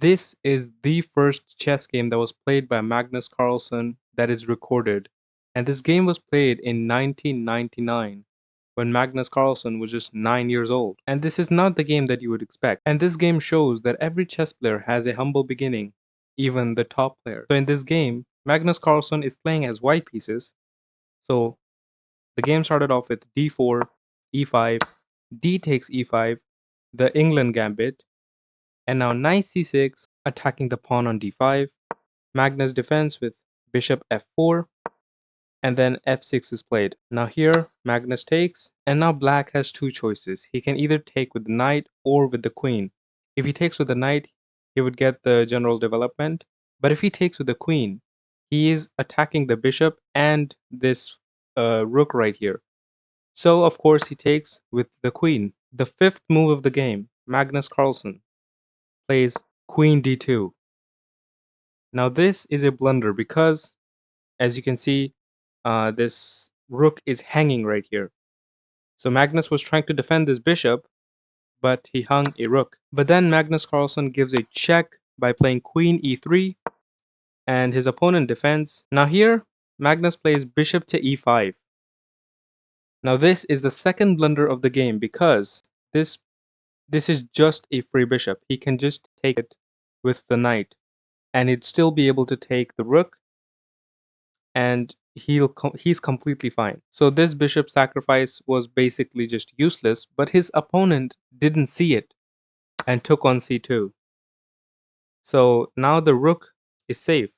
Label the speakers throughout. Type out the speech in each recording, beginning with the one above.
Speaker 1: This is the first chess game that was played by Magnus Carlsen that is recorded. And this game was played in 1999 when Magnus Carlsen was just 9 years old. And this is not the game that you would expect. And this game shows that every chess player has a humble beginning, even the top player. So in this game, Magnus Carlsen is playing as white pieces. So the game started off with d4, e5, d takes e5, the England gambit, and now knight c6, attacking the pawn on d5. Magnus defends with bishop f4, and then f6 is played. Now here, Magnus takes, and now black has two choices. He can either take with the knight or with the queen. If he takes with the knight, he would get the general development. But if he takes with the queen, he is attacking the bishop and this rook right here. So of course he takes with the queen. The fifth move of the game, Magnus Carlsen plays queen d2. Now this is a blunder because, as you can see, this rook is hanging right here. So Magnus was trying to defend this bishop, but he hung a rook. But then Magnus Carlsen gives a check by playing queen e3, and his opponent defends. Now here, Magnus plays bishop to e5. Now this is the second blunder of the game because this is just a free bishop. He can just take it with the knight, and he'd still be able to take the rook, and he's completely fine. So this bishop sacrifice was basically just useless, but his opponent didn't see it and took on c2. So now the rook is safe.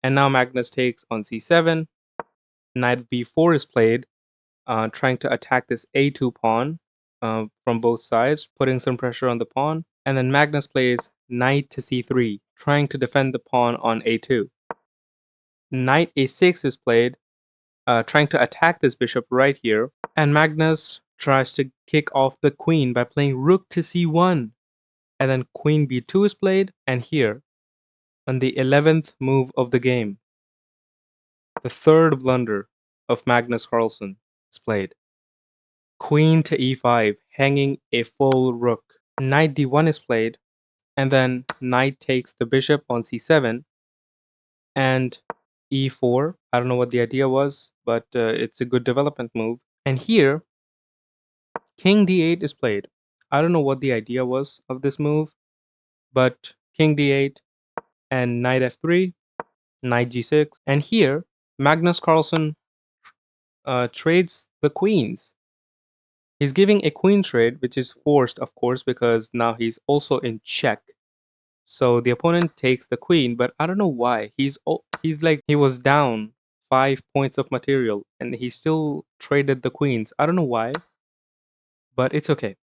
Speaker 1: And now Magnus takes on c7. Knight b4 is played, trying to attack this a2 pawn from both sides, putting some pressure on the pawn. And then Magnus plays knight to c3, trying to defend the pawn on a2. Knight a6 is played, trying to attack this bishop right here. And Magnus tries to kick off the queen by playing rook to c1. And then queen b2 is played. And here, on the 11th move of the game, the third blunder of Magnus Carlsen is played. Queen to e5, hanging a full rook. Knight d1 is played, and then knight takes the bishop on c7, and e4. I don't know what the idea was, but it's a good development move. And here, king d8 is played. I don't know what the idea was of this move, but king d8 and knight f3, knight g6. And here, Magnus Carlsen trades the queens. He's giving a queen trade, which is forced, of course, because now he's also in check. So the opponent takes the queen, but I don't know why. He's like he was down 5 points of material, and he still traded the queens. I don't know why, but it's okay.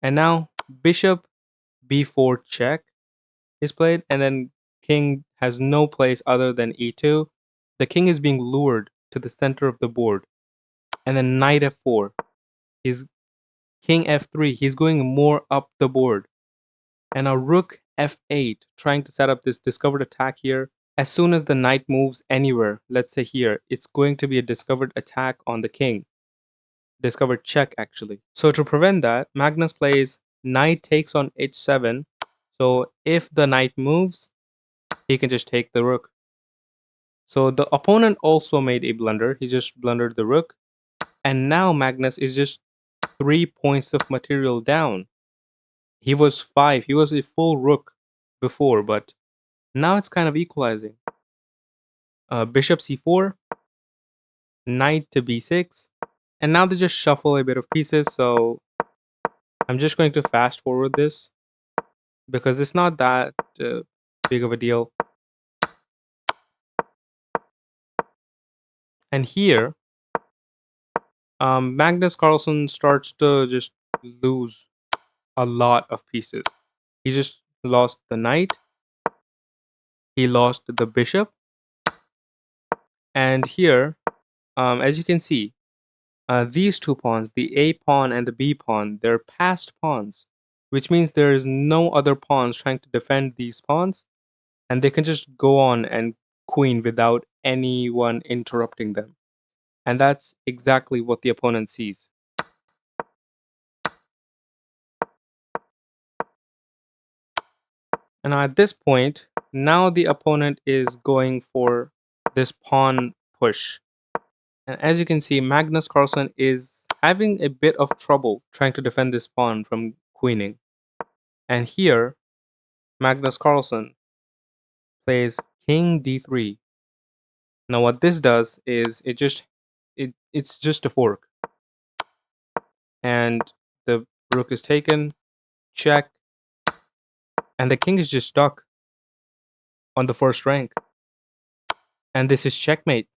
Speaker 1: And now bishop b4 check is played, and then king has no place other than e2. The king is being lured to the center of the board, and then knight f4. He's king f3. He's going more up the board. And now rook f8, trying to set up this discovered attack here. As soon as the knight moves anywhere, let's say here, it's going to be a discovered attack on the king. Discovered check, actually. So to prevent that, Magnus plays knight takes on h7. So if the knight moves, he can just take the rook. So the opponent also made a blunder. He just blundered the rook. And now Magnus is just 3 points of material down. He was 5. He was a full rook before, but now it's kind of equalizing. Bishop c4, knight to b6, and now they just shuffle a bit of pieces, so I'm just going to fast forward this because it's not that big of a deal. And here, Magnus Carlsen starts to just lose a lot of pieces. He just lost the knight, he lost the bishop, and here, as you can see, these two pawns, the A pawn and the B pawn, they're passed pawns, which means there is no other pawns trying to defend these pawns, and they can just go on and queen without anyone interrupting them. And that's exactly what the opponent sees. And at this point, now the opponent is going for this pawn push. And as you can see, Magnus Carlsen is having a bit of trouble trying to defend this pawn from queening. And here, Magnus Carlsen plays king d3. Now what this does is it's just a fork. And the rook is taken, check, and the king is just stuck on the first rank. And this is checkmate.